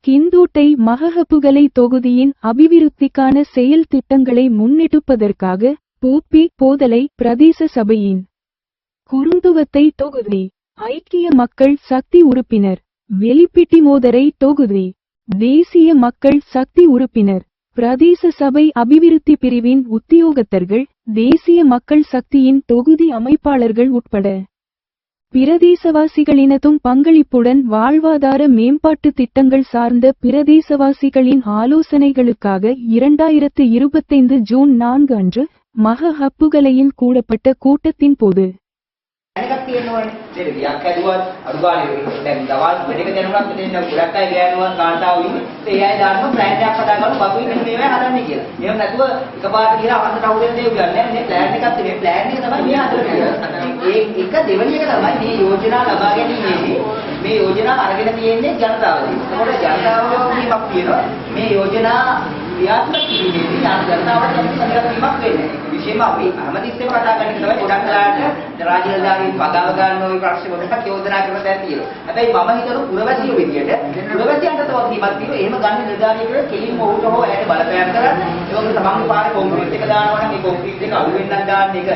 கிந்தோட்டை மகஹப்புகலை தொகுதியின் அபிவிருத்திக்கான செயல் திட்டங்களை முன்னெடுப்பதற்காக போப்பி போதலை பிரதேச சபையின் குறுந்துவத்தை தொகுதி ஐக்கிய மக்கள் சக்தி உறுப்பினர் வெளிப்பிட்டிமோதரை தொகுதி தேசிய மக்கள் சக்தி உறுப்பினர் பிரதேச சபை அபிவிருத்தி பிரிவின் உத்தியோகத்தர்கள் தேசிய மக்கள் சக்தியின் தொகுதி அமைப்பாளர்கள் உட்பட பிரதேசவாசிகளினதும் பங்களிப்புடன் வாழ்வாதார மேம்பாட்டு திட்டங்கள் சார்ந்த பிரதேசவாசிகளின் ஆலோசனைகளுக்காக 2025 ஜூன் 4 அன்று மகஹப்புகலையில் கூடப்பட்ட கூட்டத்தின் போது අනිකක් තියෙනවනේ. දෙක ගියක් ඇදුවත් අනුගානේ දැන් දවල් වෙඩක දෙනුනත් දෙන්න ගොඩක් අය ගෑනුවා කාන්තාවෝ ඉන්නේ. ඒ අය දාන්න ප්ලෑන් එකක් හදාගන්න බබුයි මෙන්න මේවා හදන්නේ කියලා. එහෙම නැතුව එකපාරට ගිහලා අහකට අවුලෙන් දෙව් ගන්න නෑ. මේ ප්ලෑන් එකක් තියෙන්නේ. ප්ලෑන් එක තමයි මේ හදන්නේ. ඒ එක දෙවෙනි එක තමයි මේ යෝජනා ලබා ගැනීමේදී මේ යෝජනා අරගෙන තියෙන්නේ ජනතාවදී. ඒකට ජනතාවගේ වගකීමක් තියෙනවා. මේ යෝජනා ක්‍රියාත්මක කිරීමේදී ජනතාවට සංග්‍රහීමක් වෙන්නේ. විශේෂයෙන්ම අපි හැමතිස්සෙම කතා කරන එක තමයි ගොඩක් වෙලාවට රාජ්‍යධාරීන් පගාව ගන්න ওই ප්‍රශ්න වලට යෝජනා කරන දැන් තියෙනවා. හැබැයි මම හිතනවා පුරවැසියෝ විදියට පුරවැසියන්ට තවත් කීමක් තියෙනවා. එහෙම ගන්න නිලධාරියෙකුට කෙලින්ම ඔහුට හෝ ඇයට බලපෑම් කරන්න. ඒ වගේම තමන්ගේ පාරේ කොන්ක්‍රීට් එක දානවා නම් මේ කොන්ක්‍රීට් එක අඩු වෙන්නක් දාන්න ඒක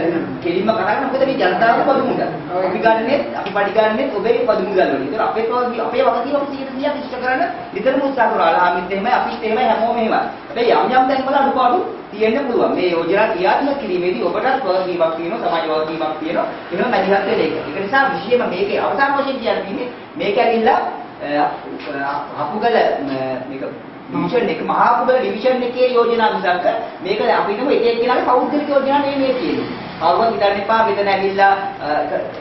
කෙලින්ම කරන්න. මොකද මේ ජනතාවගේ පදුමුද. අපි ගන්නෙත් අපි පඩි ගන්නෙත් ඔබේ පදුමුදල් වලින්. ඒක අපේ වගකීම අපි 100% ඉෂ්ට කරන්න නිතරම උත්සාහ කරනවා. ආමිත් එහෙමයි අපිත් එහෙමයි හැමෝම එහෙමයි. හැබැයි යම් තැන්වල අඩුපාඩු තියෙන්න පුළුවන්. මේ යෝජනා ක්‍රියාත්මක කිරීමේදී ඔබට වගකීමක් තියෙනවා, සමාජ වගකීමක් තියෙනවා. එහෙනම් මැදිහත් වෙන්න ඒක. ඒක නිසා විශේෂයෙන්ම මේකේ අවසාන වශයෙන් කියන්නේ මේක ඇවිල්ලා හපුගල මේක ඩිවිෂන් එක මහා හපුගල ඩිවිෂන් එකේ යෝජනා මිසක් මේක අපිටම එක එක්කෙනාගේ පෞද්ගලික යෝජනා නෙමෙයි තියෙන්නේ. කවුරුත් හිතන්න එපා මෙතන ඇවිල්ලා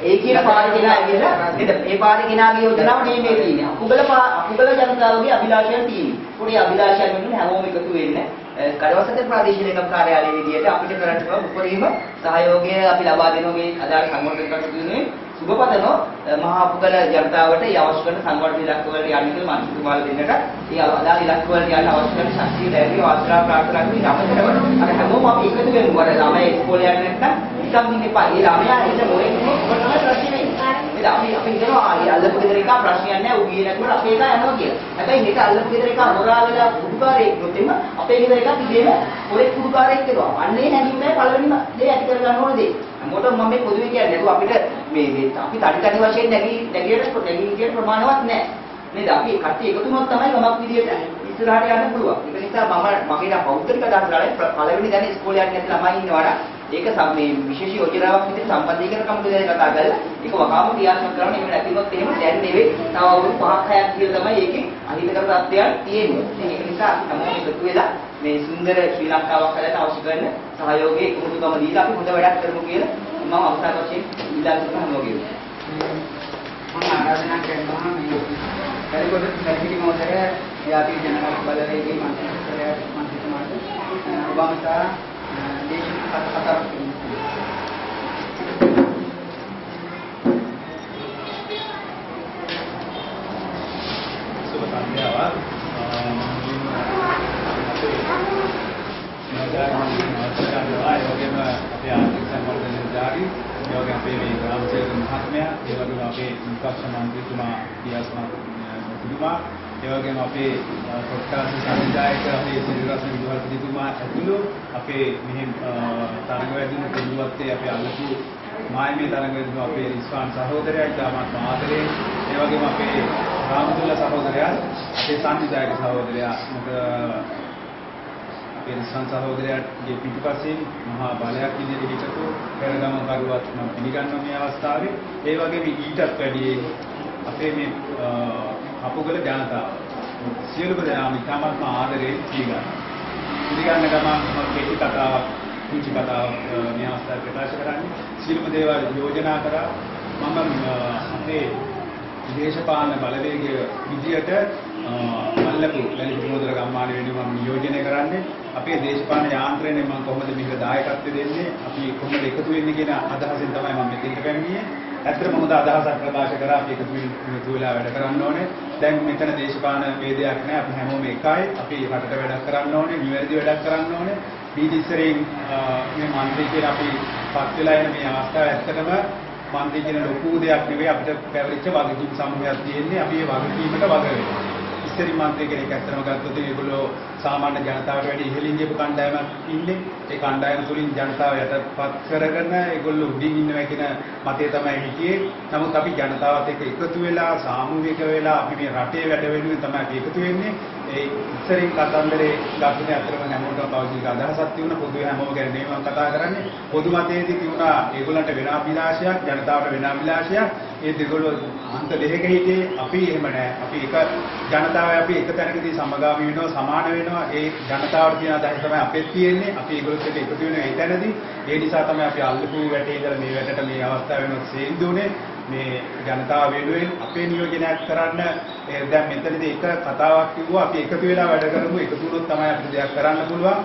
ඒ කියන පාරේ ගෙනා ඇවිල්ලා නේද? මේ පාරේ ගෙනාගේ යෝජනාව නෙමෙයි තියෙන්නේ. හපුගල ජනතාවගේ අභිලාෂයන් තියෙන්නේ. පොඩි අභිලාෂයන් වෙනුනේ හැමෝම එකතු වෙන්නේ. කඩවසත ප්‍රාදේශීය ලේකම් කාර්යාලයේ විදියට අපිට කරන්න පුළුවන් උපරිම සහයෝගය අපි ලබා දෙනවා මේ අදාළ සංවර්ධන කටයුතුනේ සුබපතනෝ මහා අපුගල ජනතාවට ඒ අවශ්‍ය කරන සංවර්ධන ඉලක්ක වලට යන්න කියලා මම තුමාල දෙන්නට ඒ අදාළ ඉලක්ක වලට යන්න අවශ්‍ය කරන ශක්තිය ලැබී වාස්ත්‍රා ප්‍රාර්ථනා කරන අමතරව අර හැමෝම අපි එකතු වෙනවා. අර ළමයි ඉස්කෝලේ යන්නේ නැත්නම් නිකන් ඉන්න එපා. ඒ ළමයා එන්න මොලේ ඔබ තමයි ප්‍රශ්නේ. ඒක අපි හිතනවා අල්ලපු ගෙදර එක ප්‍රශ්නයක් නැහැ. උ ගියේ නැතුව අපේ එක යනවා කියලා. හැබැයි මේක අල්ලපු ගෙදර එක හොරා වෙලා පුදුකාරයෙක් නොතෙම අපේ ගෙදර එක ඉදීම පොලේ පුදුකාරයෙක් වෙනවා. අන්නේ නැගීමේ පළවෙනිම දේ ඇති කර ගන්න ඕන දේ. මොකටද මම මේ පොදුවේ කියන්නේ නේද අපිට මේ අපි තනි වශයෙන් නැගීමේ ප්‍රමාණවත් නැහැ. නේද? අපි කට්ටිය එකතු වුණොත් තමයි ගමක් විදියට ඉස්සරහට යන්න පුළුවන්. ඒක නිසා මගේ පෞද්ගලික අදහස් වලට පළවෙනි දැන ඉස්කෝලේ යන්නේ නැති ළමයි ඉන්නවනම් ඒක මේ විශේෂ යෝජනාවක් විදිහට සම්බන්ධීකරණ කමිටුවේ කතා කරලා ඒක වහාම ක්‍රියාත්මක කරන්න. එහෙම නැතිවොත් එහෙම දැන් නෙවෙයි තව අවුරුදු 5ක් 6ක් කියලා තමයි ඒකේ අහිතකර තත්ත්වයන් තියෙන්නේ. ඉතින් ඒක නිසා අපි හැමෝම එකතු වෙලා මේ සුන්දර ශ්‍රී ලංකාවක් හදන්න අවශ්‍ය කරන සහයෝගයේ කුරුතුකම දීලා අපි හොඳ වැඩක් කරමු කියලා මම අවසාන වශයෙන් ඉල්ලා සිටින හැමෝගෙම මම ආරාධනා කරනවා මේ පරිපෝෂක සමිති මොහොතේ යාපී ජනරල් බලවේගයේ මන්ත්‍රීතුමාට ඔබමසා දේශන කතා සුබ සන්ධ්‍යාවක් අපේ ආර්ථික සංවර්ධන නිලධාරී ඒ වගේම අපේ මේ ග්‍රාම සේවක මහත්මයා ඒ වගේම අපේ විපක්ෂ මන්ත්‍රීතුමා පියාස්මා තුමා ඒ වගේම අපේ පොඩ්කාස්ට් සංවිධායක අපේ සිරිරත්න විදුහල්පතිතුමා ඇතුළු අපේ මෙහි තරඟ වැදින දෙවිවත්තේ අපේ අලුතු මායිමේ තරඟ වැදින අපේ ඉස්වාන් සහෝදරයා ඉතාමත් ආදරේ ඒ වගේම අපේ රාමතුල්ල සහෝදරයා අපේ සංවිධායක සහෝදරයා ඉස්වාන් සහෝදරයාගේ පිටුපසින් මහා බලයක් විදිහට හිටපු පෙරගම කරුවත් මම පිළිගන්නවා මේ අවස්ථාවේ ඒ වගේම ඊටත් වැඩි අපේ මේ අපුගල ජනතාව සියලුම දෙනාම ඉතාමත් ආදරයෙන් පිළිගන්න ගමන් මම කෙටි කතාවක් කුංචි කතාවක් මේ අවස්ථාවේ ප්‍රකාශ කරන්නේ සියලුම දේවල් යෝජනා කරා මම අපේ දේශපාලන බලවේගය විදියට මල්ලපු වැලිපිටිමෝදර ගම්මාන වෙනුවෙන් මම නියෝජනය කරන්නේ අපේ දේශපාලන යාන්ත්‍රණය මම කොහොමද මේකට දායකත්වය දෙන්නේ අපි කොහොමද එකතු වෙන්නේ කියන අදහසෙන් තමයි මම මෙතෙන්ට පැමිණියේ. ඇත්තටම හොඳ අදහසක් ප්‍රකාශ කරා අපි එකතු වෙලා වැඩ කරන්න ඕනේ. දැන් මෙතන දේශපාලන ભેදයක් නැහැ. අපි හැමෝම එකයි. අපි රටට වැඩක් කරන්න ඕනේ, නිවැරදි වැඩක් කරන්න ඕනේ. ඊදිස්සරෙන් මේ මන්ත්‍රී කියලා අපි පත් වෙලා යන මේ අවස්ථාව ඇත්තටම මන්ත්‍රී කියන ලොකු දෙයක් නෙවෙයි අපිට පැවරිච්ච වගකීම් සමූහයක් තියෙන්නේ. අපි මේ වගකීමට වග වෙනවා. ඉස්තරි මන්ත්‍රී කෙනෙක් ඇත්තම ගත්තොත් ඒගොල්ලෝ සාමාන්‍ය ජනතාවට වැඩි ඉහළින් ගියපු කණ්ඩායමක් ඉන්නේ. ඒ කණ්ඩායම තුලින් ජනතාව යටපත් කරගෙන ඒගොල්ලෝ උඩින් ඉන්නවා කියන මතය තමයි හිටියේ. නමුත් අපි ජනතාවත් එක්ක එකතු වෙලා සාමූහික වෙලා අපි මේ රටේ වැඩ වෙනුවෙන් තමයි අපි එකතු වෙන්නේ. ඒ ඉස්සරින් කතන්දරේ ගත්තේ අතරම හැමෝටම පෞද්ගලික අදහසක් තියුණා. පොදුවේ හැමෝම ගැන නෙමෙයි මම කතා කරන්නේ. පොදු මතයේදී තියුණා ඒගොල්ලන්ට වෙන අභිලාෂයක්, ජනතාවට වෙන අභිලාෂයක්. ඒ දෙගොල්ලෝ අන්ත දෙකක හිටියේ. අපි එහෙම නැහැ. අපි එක ජනතාවයි අපි එක තැනකදී සමගාමී වෙනවා, සමාන වෙනවා. ඒ ජනතාවට තියෙන අදහස තමයි අපෙත් තියෙන්නේ. අපි ඒගොල්ලොත් එක්ක එකතු වෙන ඒ තැනදී ඒ නිසා තමයි අපි අල්ලපු වැටේ ඉඳලා මේ වැටට මේ අවස්ථාව වෙනකොට සේන්දු උනේ. මේ ජනතාව වෙනුවෙන් අපේ නියෝජනයක් කරන්න දැන් මෙතනදී එක කතාවක් කිව්වා අපි එකතු වෙලා වැඩ කරමු එකතු වුණොත් තමයි අපිට දෙයක් කරන්න පුළුවන්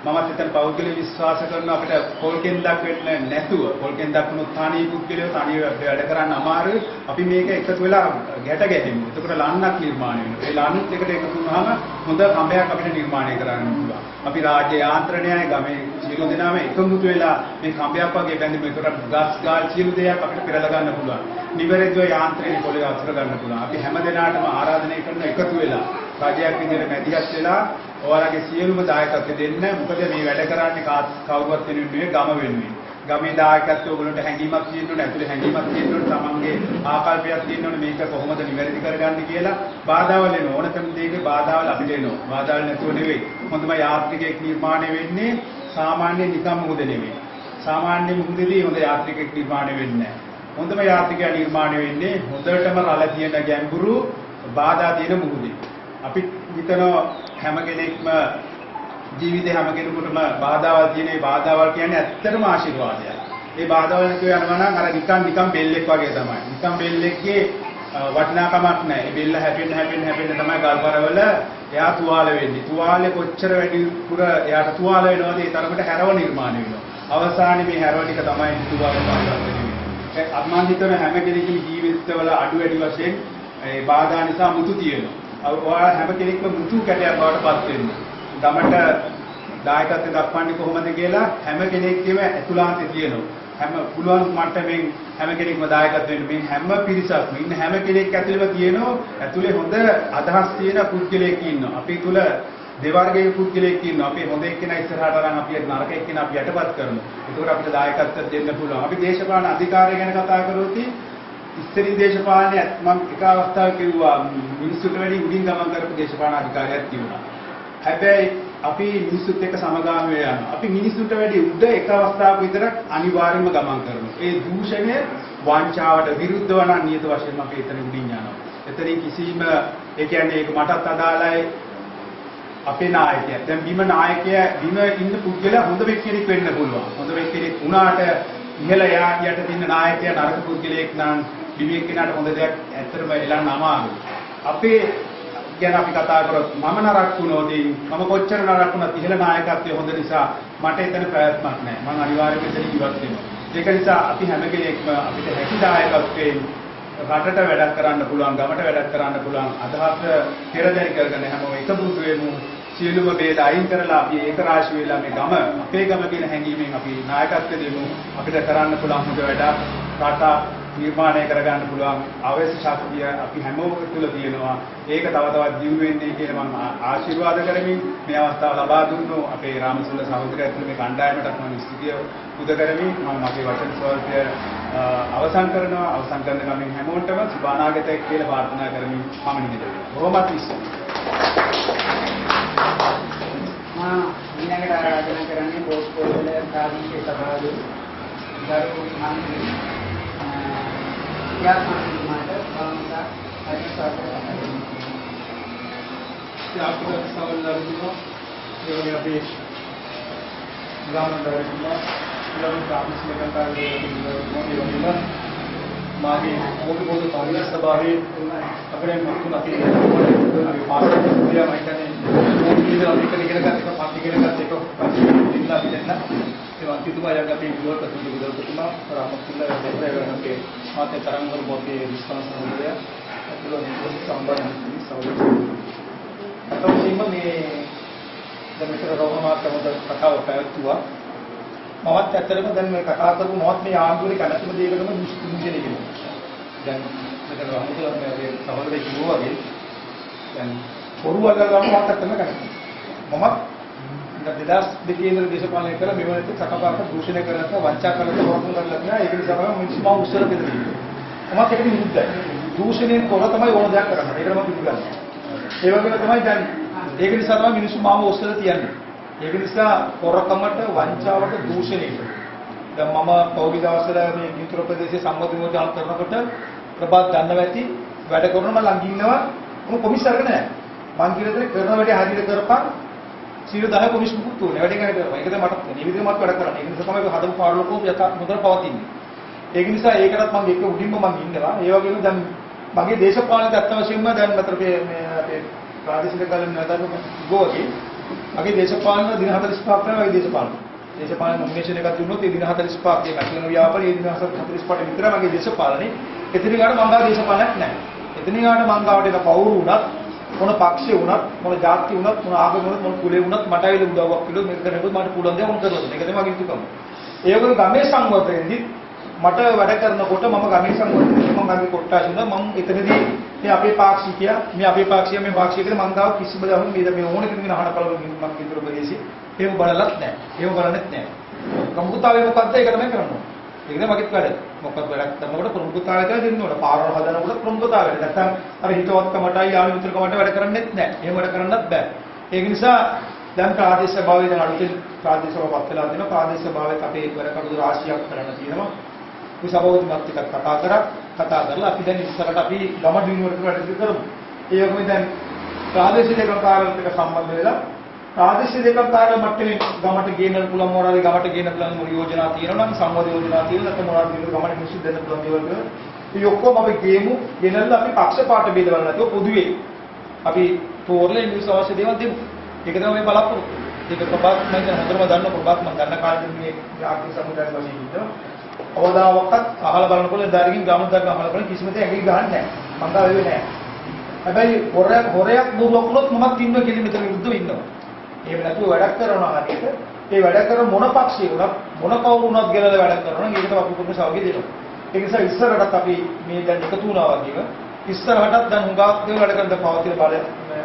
මමත් හිතන පෞද්ගලික විශ්වාස කරනවා අපිට පොල්කෙන්දක් වෙන්න නැතුව පොල්කෙන්දක් වුණොත් තනි පුද්ගලයෝ තනිව වැඩ කරන්න අමාරුයි අපි මේක එකතු වෙලා ගැට ගැහෙමු එතකොට ලන්නක් නිර්මාණය වෙනවා ඒ ලන්නත් එකට එකතු වුණාම හොඳ කම්බයක් අපිට නිර්මාණය කරන්න පුළුවන් අපි රාජ්‍ය යාන්ත්‍රණයයි ගමේ සියලු දෙනාම එකමුතු වෙලා මේ කම්බයක් වගේ බැඳෙමු එතකොට ගස් ගාල් සියලු දේයක් අපිට පෙරලා ගන්න පුළුවන් නිවැරදිව යාන්ත්‍රණය පොළේ අසුර ගන්න පුළුවන් අපි හැම දිනාටම ආරාධනය කරන එකතු වෙලා රාජ්‍යයක් විදිහට මැදිහත් වෙලා ඔයාලගේ සියලුම දායකත්ව දෙන්න මොකද මේ වැඩ කරන්නේ කවුරුවත් වෙනුවෙන් ගම වෙනුවෙන් ගමේ දායකත්ව ඔයගොල්ලන්ට හැඟීමක් තියෙන්න ඕනේ ඇතුලේ හැඟීමක් තියෙන්න ඕනේ තමන්ගේ ආකල්පයක් තියෙන්න ඕනේ මේක කොහොමද නිවැරදි කරගන්නේ කියලා බාධාවල් එනවා ඕනතම දෙයක බාධාවල් අපිට එනවා බාධාවල් නැතුව නෙවෙයි හොඳම යාත්‍රිකයෙක් නිර්මාණය වෙන්නේ සාමාන්‍ය නිකම් මුහුද නෙවෙයි සාමාන්‍ය මුහුදේදී හොඳ යාත්‍රිකයෙක් නිර්මාණය වෙන්නේ නැහැ හොඳම යාත්‍රිකයා නිර්මාණය වෙන්නේ හොඳටම රළ තියෙන ගැඹුරු බාධා තියෙන මුහුදේ අපි හිතනවා හැම කෙනෙක්ම ජීවිතේ හැම කෙනෙකුටම බාධාවල් තියෙන ඒ බාධාවල් කියන්නේ ඇත්තටම ආශිර්වාදයක්. ඒ බාධාවල් නැතුව යනවා නම් අර නිකන් බෙල්ලෙක් වගේ තමයි. නිකන් බෙල්ලෙක්ගේ වටිනාකමක් නැහැ. ඒ බෙල්ල හැපෙන්න තමයි ගල්පරවල එයා තුවාල වෙන්නේ. තුවාලේ කොච්චර වැඩි පුර එයාට තුවාල වෙනවද ඒ තරමට හැරව නිර්මාණය වෙනවා. අවසානයේ මේ හැරව ටික තමයි තුවාලේ පාඩම් වෙන්නේ. ඒ අත්මාන හිතන හැම කෙනෙකුගේ ජීවිතවල අඩු වැඩි වශයෙන් ඒ බාධා නිසා මුතු තියෙනවා. ඔයාලා හැම කෙනෙක්ම මුතු කැටයක් බවට පත් වෙනවා. ගමට දායකත්වය දක්වන්නේ කොහොමද කියලා හැම කෙනෙක්ගේම ඇතුළාන්තය තියෙනවා. හැම පුළුවන් මට්ටමින් හැම කෙනෙක්ම දායකත්ව වෙන්න මේ හැම පිරිසක්ම ඉන්න හැම කෙනෙක් ඇතුළේම තියෙනවා. ඇතුළේ හොඳ අදහස් තියෙන පුද්ගලයෙක් ඉන්නවා. අපි තුල දෙවර්ගයේ පුද්ගලයෙක් ඉන්නවා. අපි හොඳ එක්කෙනා ඉස්සරහට අරන් අපි නරක එක්කෙනා අපි යටපත් කරනවා. ඒකෝර අපිට දායකත්වයක් දෙන්න පුළුවන්. අපි දේශපාලන අධිකාරිය ගැන කතා කරොත් ඉස්තරින් දේශපාලනයේ මම එක අවස්ථාවක කිව්වා මිනිස්සුන්ට වැඩි උඩින් ගමන් කරපු දේශපාලන අධිකාරියක් තිබුණා. හැබැයි අපි මිනිස්සුත් එක්ක සමගාමී වෙනවා. අපි මිනිස්සුන්ට වැඩි උඩ එක අවස්ථාවක විතරක් අනිවාර්යයෙන්ම ගමන් කරනවා. ඒ දූෂණය වංචාවට විරුද්ධව නම් නියත වශයෙන්ම අපි එතන උඩින් යනවා. එතනින් කිසිම ඒ කියන්නේ ඒක මටත් අදාළයි අපේ නායකයා. දැන් බිම නායකයා බිම ඉන්න පුද්ගලයා හොඳ කෙනෙක් වෙන්න පුළුවන්. හොඳ කෙනෙක් වුණාට ඉහළ යට තියෙන නායකයා නරක පුද්ගලයෙක් නම් බිමේ කෙනාට හොඳ දෙයක් ඇත්තටම එලන්න අමාරුයි. අපේ ගැන අපි කතා කරොත් මම නරක වුණොත් මම කොච්චර නරක වුණත් ඉහළ නායකත්වයේ හොඳ නිසා මට එතන ප්‍රයත්නක් නැහැ. මම අනිවාර්යයෙන්ම එතන ඉවත් වෙනවා. ඒක නිසා අපි හැම කෙනෙක්ම අපිට හැකි දායකත්වයෙන් රටට වැඩක් කරන්න පුළුවන්, ගමට වැඩක් කරන්න පුළුවන් අදහස පෙරදරි කරගෙන හැමෝම එකමුතු වෙමු. සියලුම බේද අයින් කරලා අපි ඒක රාශි වෙලා මේ ගම අපේ ගම කියන හැඟීමෙන් අපි නායකත්වය දෙමු. අපිට කරන්න පුළුවන් හොඳ වැඩක් රට නිර්මාණය කරගන්න පුළුවන් අවශ්‍ය ශක්තිය අපි හැමෝම තුළ තියෙනවා. ඒක තව තවත් දියුණු වෙන්නේ කියලා මම ආශිර්වාද කරමින් මේ අවස්ථාව ලබා දුන්නු අපේ රාමසුල සහෝදරයත් මේ කණ්ඩායමටත් මම ස්තුතිය පුද කරමින් මම මගේ වචන ස්වල්පය අවසන් කරනවා. අවසන් කරන ගමන් හැමෝටම සුබ අනාගතයක් කියලා ප්‍රාර්ථනා කරමින් මම නිදිනවා. බොහොමත් ඊළඟට ආරාධනා කරන්නේ පොස්කොල්වල ප්‍රාදේශීය සභාවේ ගරු මන්ත්‍රී යාත්මාන්තුමාට වන්දනා අධිශාසන යාත්‍රා සවල්ලාරුතුමා ඒ වගේ අපේ ගාමන්දරුතුමා ඊළඟ ප්‍රාදේශීය කන්තාවේ මාගේ පොදු පරිසර සභාවේ අපේ මතුන අපි පාසල් විද්‍යා මයිකනේ ඉතින් අපි ඉගෙන ගන්න එක පාටි ඉගෙන ගන්න එක ඉන්නා පිටන්න ඒ වන්තිතුමා යන අපේ විවෘත සුදුසුතුමා රාමතුල්ලා දෙපරේ මාතේ තරංගවල බෝතේ විශ්වාස සමුදය අපලෝන සම්බන්ධ සෞඛ්‍ය අතෝසිම මේ දෙමෙතර රෝහමාතමද කතාව පැවැත්තුවා මමත් ඇත්තටම දැන් මේ කතා කරපු මමත් මේ ආන්දෝලනේ කැමැතිම දෙයකටම දුෂ්ටිමුජනේ කියනවා. දැන් මෙතන රාමතුල්ලා මේ සහෝදරයෙක් කිව්වා වගේ දැන් බොරු වල ගන්න මාතක් කරන කෙනෙක්. මම 2002 ඉඳලා දේශපාලනය කරලා මෙවනට සකපාක දූෂණය කරලා වංචා කරලා වරකම් කරලා තියෙනවා. ඒක නිසා තමයි මිනිස්සු මම උස්සර දෙන්නේ. මම ඒකට විරුද්ධයි. දූෂණයෙන් කොර තමයි ඕන දෙයක් කරන්නේ. ඒකට මම පිළිගන්නවා. ඒ වගේම තමයි දැන් ඒක නිසා තමයි මිනිස්සු මාව උස්සර තියන්නේ. ඒක නිසා කොරකමට වංචාවට දූෂණයට. දැන් මම පෞද්ගලික දවස්වල මේ මිතුර ප්‍රදේශයේ සම්මත විමෝචන කරනකොට ප්‍රබාත් දන්නවා ඇති වැඩ කරන මම ළඟ ඉන්නවා මොන කොමිස් අරගෙන නැහැ. මං කියලා දෙන කරන වැඩේ හරියට කරපන් 10 කොමිස් මුකුත් උනේ. වැඩේ කරලා කරපන්. ඒක තමයි මට මේ විදිහට මට වැඩ කරන්න. ඒක නිසා තමයි හදපු පාඩලකෝ යථා මුදල් පවතින්නේ. ඒක නිසා ඒකටත් මම එක උඩින්ම මම ඉන්නවා. ඒ වගේම දැන් මගේ දේශපාලනයට අත්ත වශයෙන්ම දැන් මතර මේ අපේ ප්‍රාදේශික කාලේ නතරම ගෝවගේ මගේ දේශපාලන දින 45ක් තමයි මගේ දේශපාලන. දේශපාලන නොමිනේෂන් එකක් දුන්නොත් ඒ දින 45ක් ඒ මැක්සිමම් ව්‍යාපාරය ඒ දින 45ට විතර මගේ දේශපාලනේ. එතන ගාන මම ගාව දේශපාලනයක් නැහැ. එතන ගාන මම ගාවට එන පවුරු වුණත් මොන පක්ෂේ වුණත් මොන ජාති වුණත් මොන ආගම වුණත් මොන කුලේ වුණත් මට ඇවිල්ලා උදව්වක් කිව්වොත් මේක කරනකොට මට පුළුවන් දේ වුණ කරලා දෙන්න. ඒක තමයි මගේ යුතුයකම. ඒ වගේ ගමේ සංවර්ධනයේදී මට වැඩ කරනකොට මම ගමේ සංවර්ධනයේ මම ගමේ කොට්ටාස් වුණා. මම එතනදී මේ අපේ පාක්ෂිකයා මේ අපේ පාක්ෂිකයා මේ පාක්ෂිකයට මම ගාව කිසිම දවසක මේ ඕන කෙනෙකුගේ අහන කලවල මම කිතුරු ප්‍රදේශي එහෙම බලලත් නැහැ. එහෙම බලන්නෙත් නැහැ. ප්‍රමුඛතාවය මොකද්ද? ඒක තමයි කරන්න ඕනේ. ඒක තමයි මගේත් වැඩ. මොකක්ද වැඩක් කරනකොට ප්‍රමුඛතාවය කියලා දෙන්න ඕනේ. පාරවල් හදනකොට ප්‍රමුඛතාවය. නැත්තම් අර හිතවත්කමටයි යාළු මිත්‍රකමට වැඩ කරන්නෙත් නැහැ. එහෙම වැඩ කරන්නත් බෑ. ඒක නිසා දැන් ප්‍රාදේශීය භාවය දැන් අලුතෙන් ප්‍රාදේශීයව පත් වෙලා තියෙනවා. ප්‍රාදේශීය භාවයත් අපේ වැඩ කටයුතු රාශියක් කරන්න තියෙනවා. මේ සභාවතුමත් එක්ක කතා කරලා අපි දැන් ඉස්සරහට අපි ගම දිනුවරට වැඩ කරමු. ඒ වගේම දැන් ප්‍රාදේශීය දෙකම කාර්යාලයත් එක්ක සම්බන්ධ වෙලා ප්‍රාදේශීය දෙකම කාර්යාල මට්ටමේ ගමට ගේන්න පුළුවන් මොනවාරි ගමට ගේන්න පුළුවන් මොන යෝජනා තියෙනවා නම් සංවාද යෝජනා තියෙනවා නැත්නම් මොනවාරි ගමට මිනිස්සු දෙන්න පුළුවන් දේවල් කියලා. මේ ඔක්කොම අපි ගේමු. ගෙනල්ලා අපි පක්ෂපාත බෙදවල නැතුව පොදුවේ අපි තෝරලා ඉංග්‍රීසි අවශ්‍ය දේවල් දෙමු. ඒක තමයි මේ බලාපොරොත්තු. ඒක ප්‍රබාත් මම දැන් හොඳටම දන්න ප්‍රබාත් මම ගන්න කාලේ මේ ආර්ථික සමුදාය වශයෙන් ඉන්නවා. අවදාවක්වත් අහලා බලනකොට දාරිකින් ගාමුද්දක් අහලා බලන කිසිම දෙයක් ඇඟිලි ගහන්නේ නැහැ. මම ගාව වෙන්නේ නැහැ. හැබැයි හොරයක් දුරුවක් වුණොත් මමත් ඉන්නවා කියලා මෙතන විරුද්ධව ඉන්නවා. එහෙම නැතුව වැඩක් කරනවා හරියට ඒ වැඩ කරන මොන පක්ෂේ වුණත් මොන කවුරු වුණත් ගෙනලා වැඩ කරනවා නම් ඒකට අපි පුදුම සහයෝගය දෙනවා. ඒ නිසා ඉස්සරහටත් අපි මේ දැන් එකතු වුණා වගේම ඉස්සරහටත් දැන් හුඟක් දේවල් වැඩ කරන පවතින බල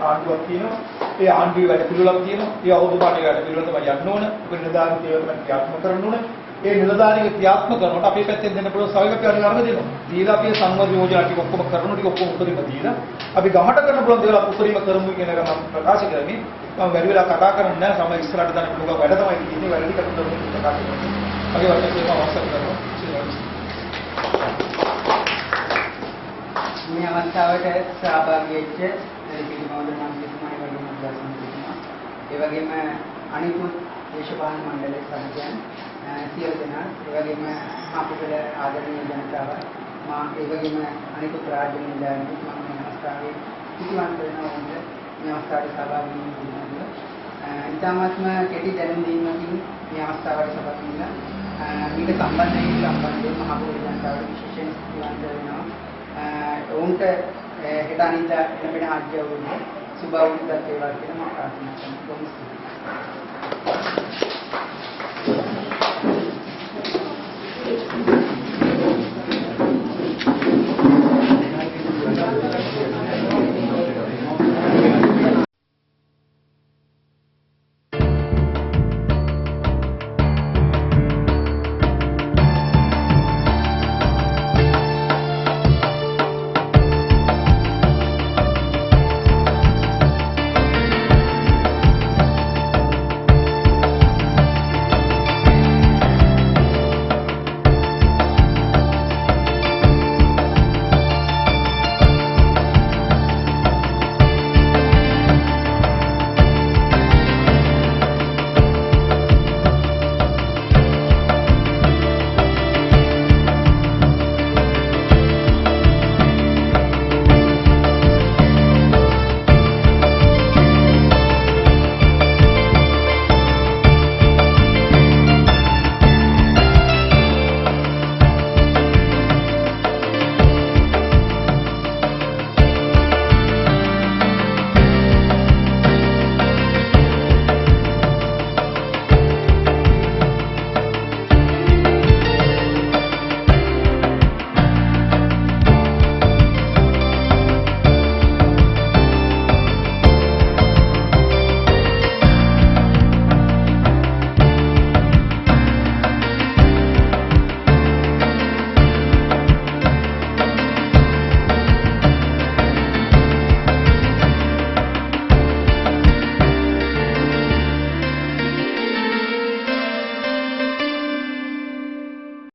ආණ්ඩුවක් තියෙනවා. ඒ ආණ්ඩුවේ වැඩ පිළිවෙලක් තියෙනවා. ඒ අවුරුදු පාටේ වැඩ පිළිවෙල තමයි යන්න ඕන. අපේ නිලධාරීන් ඒවා තමයි ක්‍රියාත්මක කරන්න ඕන. ඒ නිලධාරීන්ගේ ක්‍රියාත්මක කරනකොට අපේ පැත්තෙන් දෙන්න පුළුවන් සහයෝගය අපි අනිවාර්යයෙන්ම දෙනවා. දීලා අපි සංවාද යෝජනා ටික ඔක්කොම කරන ටික ඔක්කොම උත්තරීම දීලා අපි ගමට කරන්න පුළුවන් දේවල් උත්තරීම කරමු කියන එක මම ප්‍රකාශ කරන්නේ. මම වැඩි වෙලා කතා කරන්නේ නැහැ. සමහර ඉස්සරහට දාන්න පුළුවන් වැඩ තමයි තියෙන්නේ. වැඩි කටයුතු කරන්න ප්‍රකාශ කරනවා. මගේ වචන සේම අවශ්‍ය කරනවා. මේ අවස්ථාවට සහභාගී වෙච්ච පිළිමවද මන්ත්‍රීතුමායි වගේම දර්ශනතුමා ඒ වගේම අනිකුත් දේශපාලන මණ්ඩලයේ සදස්‍යයන් සියලු දෙනා ඒ වගේම අපේ ආදරණීය ජනතාව මා ඒ වගේම අනිකුත් රාජ්‍ය නිලධාරීන් මම මේ අවස්ථාවේ පිටිවන්ත වෙනවා වුණේ මේ අවස්ථාවට සහභාගී වෙනවා. ඉතාමත්ම කෙටි දැනුම් දීමකින් මේ අවස්ථාවට සහභාගී වෙලා ඊට සම්බන්ධයෙන් මහ පොළොවේ ජනතාවට විශේෂයෙන් පිටිවන්ත වෙනවා. ඔවුන්ට හෙට අනිද්දා ලැබෙන ආජ්‍ය වුණේ සුබ අවුරුද්දක් වේවා කියලා මම ප්‍රාර්ථනා කරනවා.